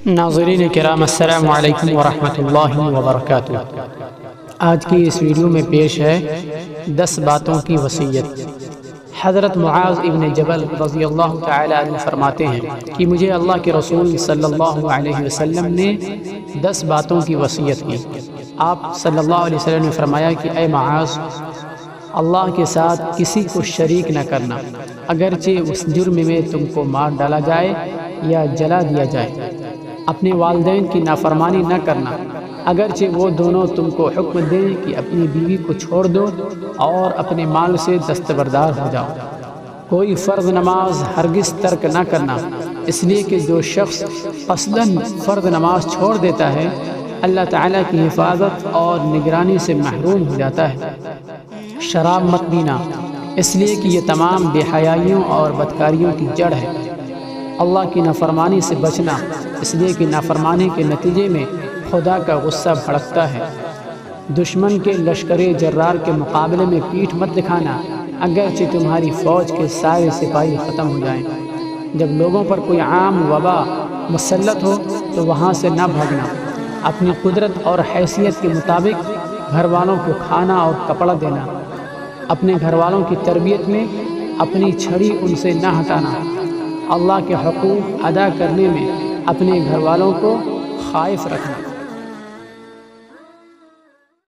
ناظرین کرام، السلام علیکم ورحمۃ اللہ وبرکاتہ۔ آج کی اس ویڈیو میں پیش ہے 10 باتوں کی وصیت۔ حضرت معاذ ابن جبل رضی اللہ تعالی عنہ فرماتے ہیں کہ مجھے اللہ کے رسول صلی اللہ علیہ وسلم نے 10 باتوں کی وصیت کی۔ آپ صلی اللہ علیہ وسلم نے فرمایا کہ اے معاذ، اللہ کے ساتھ کسی کو شریک نہ کرنا، اگرچہ اس جرم میں تم کو مار ڈالا جائے یا جلا دیا جائے۔ اپنے والدین کی نافرمانی نہ کرنا، اگرچہ وہ دونوں تم کو حکم دیں کہ اپنی بیوی کو چھوڑ دو اور اپنے مال سے دستبردار ہو جاؤ۔ کوئی فرض نماز ہرگز ترک نہ کرنا، اس لیے کہ جو شخص قصداً فرض نماز چھوڑ دیتا ہے اللہ تعالیٰ کی حفاظت اور نگرانی سے محروم ہو جاتا ہے۔ شراب مت پینا، اس لیے کہ یہ تمام بے حیائیوں اور بدکاریوں کی جڑ ہے۔ اللہ کی نافرمانی سے بچنا، اس لیے کہ نافرمانی کے نتیجے میں خدا کا غصہ بھڑکتا ہے۔ دشمن کے لشکر جرار کے مقابلے میں پیٹھ مت دکھانا، اگرچہ تمہاری فوج کے سارے سپاہی ختم ہو جائیں۔ جب لوگوں پر کوئی عام وبا مسلط ہو تو وہاں سے نہ بھاگنا۔ اپنی قدرت اور حیثیت کے مطابق گھر والوں کو کھانا اور کپڑا دینا۔ اپنے گھر والوں کی تربیت میں اپنی چھڑی ان سے نہ ہٹانا۔ اللہ کے حقوق ادا کرنے میں اپنے گھر والوں کو خائف رکھنا۔